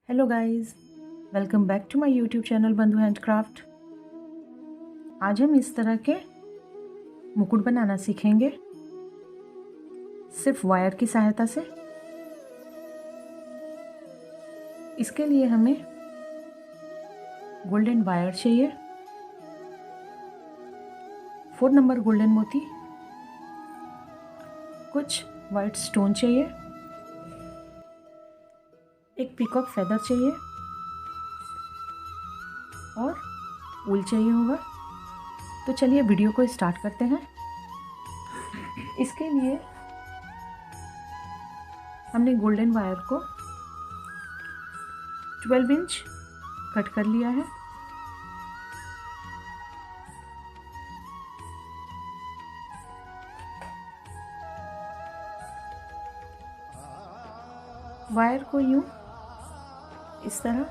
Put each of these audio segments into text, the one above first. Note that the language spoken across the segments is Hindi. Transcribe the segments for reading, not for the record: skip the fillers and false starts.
Hello guys, welcome back to my YouTube channel Bandhu handcraft. आज हम इस तरह के मुकुट बनाना सीखेंगे सिर्फ वायर की सहायता से। इसके लिए हमें गोल्डन वायर चाहिए, 4 नंबर गोल्डन मोती, कुछ वाइट स्टोन चाहिए, एक पीकॉक फेदर चाहिए और वूल चाहिए होगा। तो चलिए वीडियो को स्टार्ट करते हैं। इसके लिए हमने गोल्डन वायर को 12 इंच कट कर लिया है। वायर को यूं इस तरह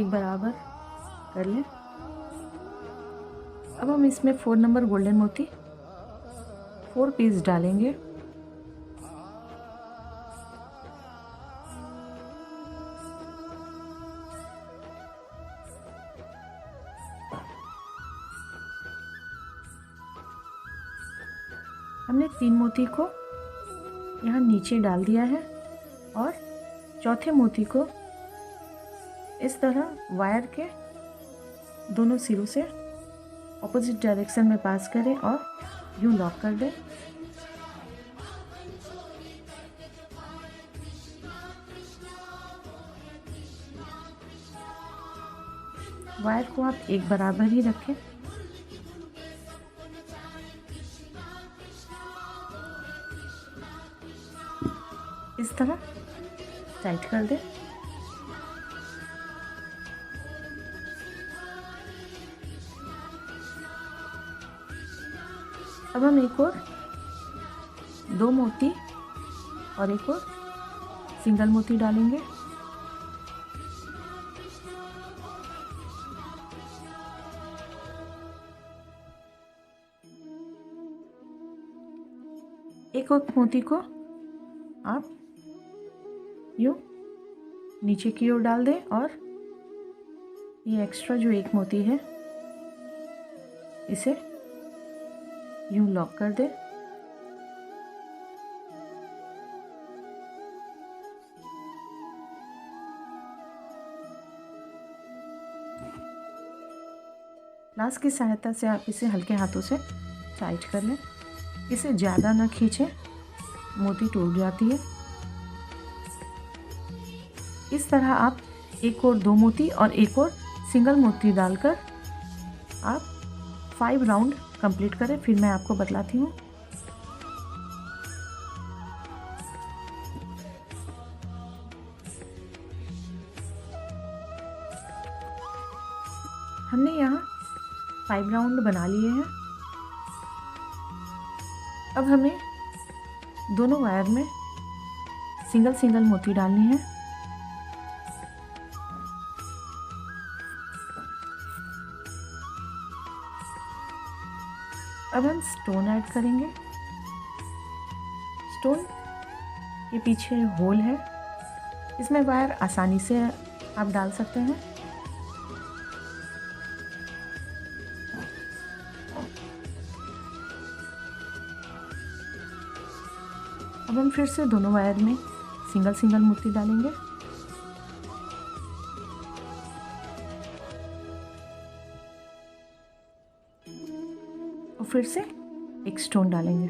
एक बराबर कर लें। अब हम इसमें 4 नंबर गोल्डन मोती 4 पीस डालेंगे। हमने 3 मोती को यहाँ नीचे डाल दिया है और चौथे मोती को इस तरह वायर के दोनों सिरों से ऑपोजिट डायरेक्शन में पास करें और यूं लॉक कर दें। वायर को आप एक बराबर ही रखें। इस तरह टाइट कर दें। अब हम एक और 2 मोती और एक और सिंगल मोती डालेंगे। एक और मोती को आप यूं नीचे की ओर डाल दें और ये एक्स्ट्रा जो एक मोती है इसे यूं लॉक कर दें। लास्ट की सहायता से आप इसे हल्के हाथों से टाइट कर लें। इसे ज़्यादा ना खींचें, मोती टूट जाती है। इस तरह आप एक और 2 मोती और एक और सिंगल मोती डालकर आप 5 राउंड कंप्लीट करें, फिर मैं आपको बतलाती हूँ। हमने यहाँ 5 राउंड बना लिए हैं। अब हमें दोनों वायर में सिंगल सिंगल मोती डालनी है। अब हम स्टोन ऐड करेंगे। स्टोन के पीछे होल है, इसमें वायर आसानी से आप डाल सकते हैं। अब हम फिर से दोनों वायर में सिंगल सिंगल मोती डालेंगे। और फिर से एक स्टोन डालेंगे।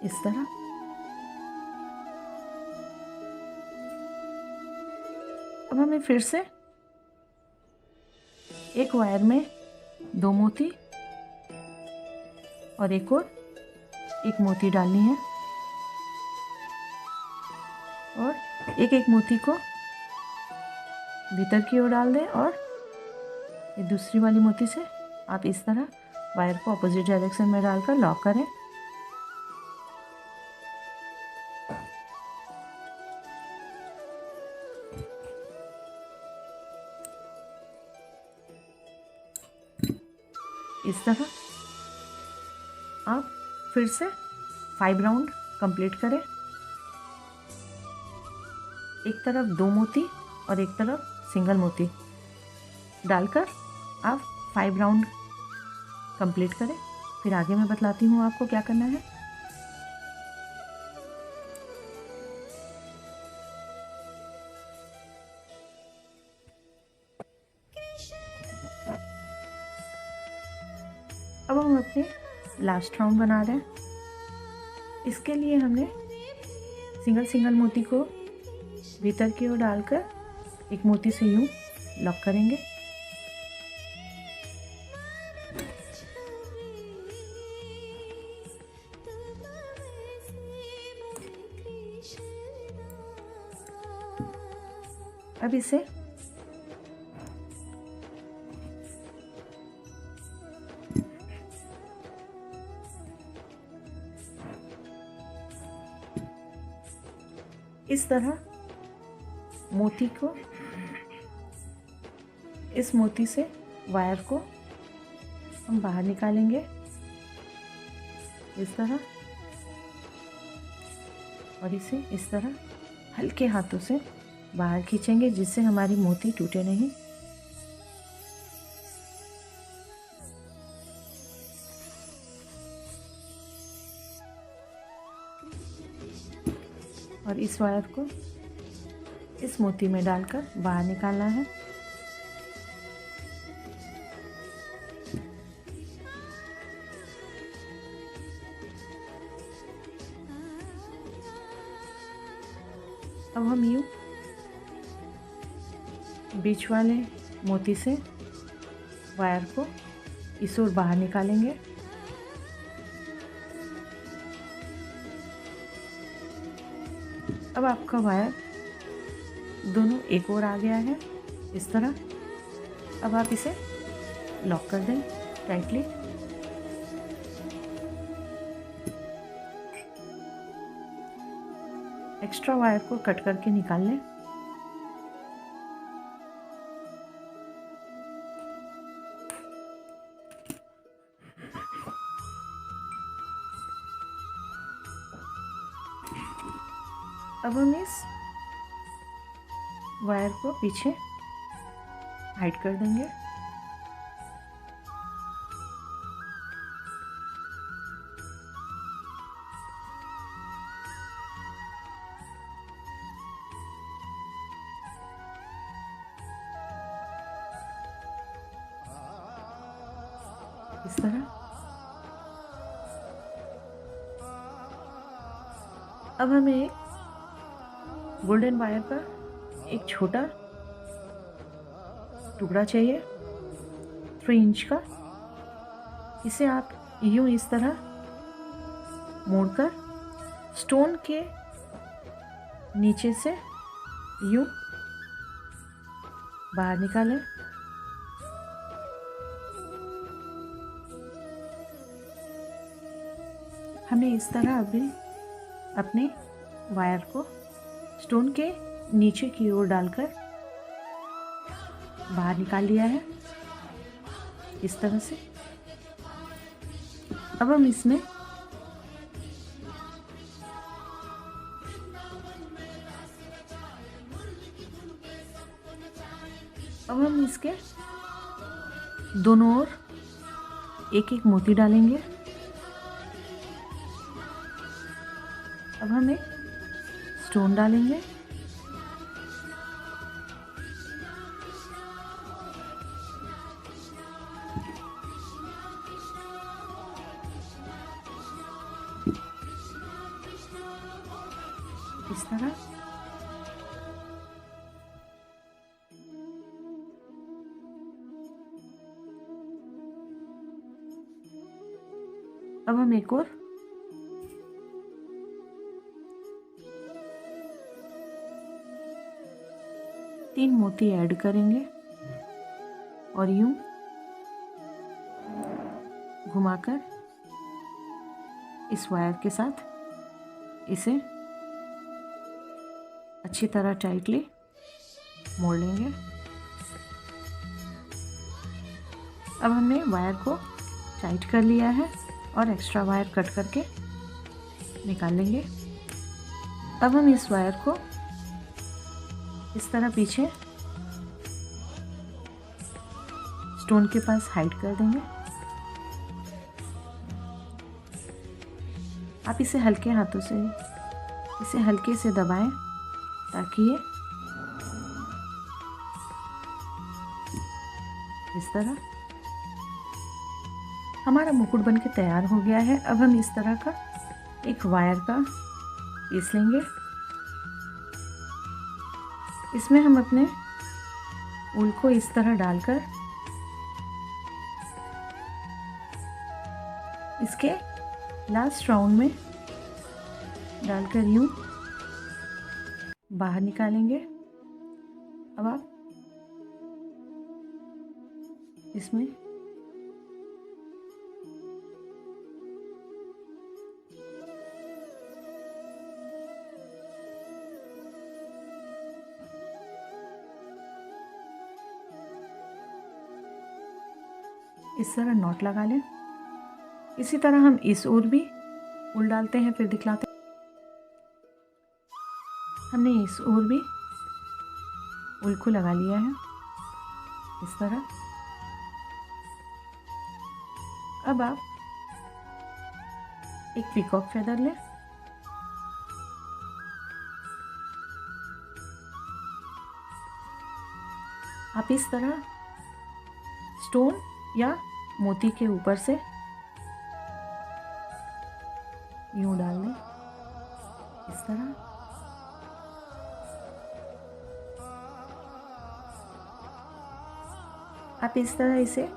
इस तरह अब हमें फिर से एक वायर में 2 मोती और एक और एक मोती डालनी है और एक एक मोती को भीतर की ओर डाल दें और ये दूसरी वाली मोती से आप इस तरह वायर को अपोजिट डायरेक्शन में डालकर लॉक करें। इस तरह आप फिर से 5 राउंड कंप्लीट करें। एक तरफ 2 मोती और एक तरफ सिंगल मोती डालकर आप 5 राउंड कंप्लीट करें। फिर आगे मैं बतलाती हूँ आपको क्या करना है। अब हम अपने लास्ट राउंड बना रहे हैं। इसके लिए हमने सिंगल मोती को भीतर की ओर डालकर एक मोती से यूं लॉक करेंगे। अब इसे इस तरह मोती को, इस मोती से वायर को हम बाहर निकालेंगे इस तरह, और इसे इस तरह हल्के हाथों से बाहर खींचेंगे जिससे हमारी मोती टूटे नहीं। और इस वायर को इस मोती में डालकर बाहर निकालना है। अब हम यूं बीच वाले मोती से वायर को इस ओर बाहर निकालेंगे। अब आपका वायर दोनों एक ओर आ गया है इस तरह। अब आप इसे लॉक कर दें टाइटली। एक्स्ट्रा वायर को कट करके निकाल लें। अब हम इस वायर को पीछे हाइड कर देंगे। इस तरह। अब हमें एक गोल्डन वायर का एक छोटा टुकड़ा चाहिए 3 इंच का। इसे आप यूं इस तरह मोड़कर स्टोन के नीचे से यूं बाहर निकालें। हमने इस तरह अभी अपने वायर को स्टोन के नीचे की ओर डालकर बाहर निकाल लिया है इस तरह से। अब हम इसमें इसके दोनों ओर एक एक मोती डालेंगे। अब हम एक स्टोन डालेंगे। इस तरह। अब हम एक और तीन मोती ऐड करेंगे और यूं घुमाकर इस वायर के साथ इसे अच्छी तरह टाइटली मोड़ लेंगे। अब हमने वायर को टाइट कर लिया है और एक्स्ट्रा वायर कट करके निकाल लेंगे। अब हम इस वायर को इस तरह पीछे स्टोन के पास हाइड कर देंगे। आप इसे हल्के हाथों से इसे हल्के से दबाएं ताकि ये इस तरह हमारा मुकुट बनके तैयार हो गया है। अब हम इस तरह का एक वायर का पीस लेंगे। इसमें हम अपने ऊल को इस तरह डालकर इसके लास्ट राउंड में डालकर यूं बाहर निकालेंगे। अब आप इसमें इस तरह नॉट लगा लें। इसी तरह हम इस ओर भी ऊल डालते हैं, फिर दिखलाते हैं। हमने इस ओर भी ऊल को लगा लिया है इस तरह। अब आप एक पीकॉक फेदर लें, आप इस तरह स्टोन या मोती के ऊपर से यूं डाल दें इस तरह। आप इस तरह इसे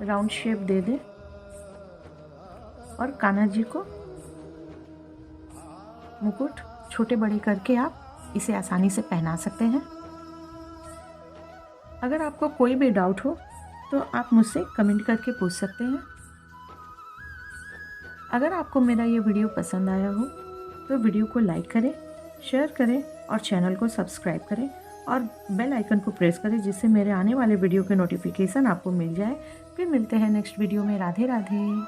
राउंड शेप दे दें और कान्हा जी को मुकुट छोटे बड़े करके आप इसे आसानी से पहना सकते हैं। अगर आपको कोई भी डाउट हो तो आप मुझसे कमेंट करके पूछ सकते हैं। अगर आपको मेरा ये वीडियो पसंद आया हो तो वीडियो को लाइक करें, शेयर करें और चैनल को सब्सक्राइब करें और बेल आइकन को प्रेस करें जिससे मेरे आने वाले वीडियो के नोटिफिकेशन आपको मिल जाए। फिर मिलते हैं नेक्स्ट वीडियो में। राधे राधे।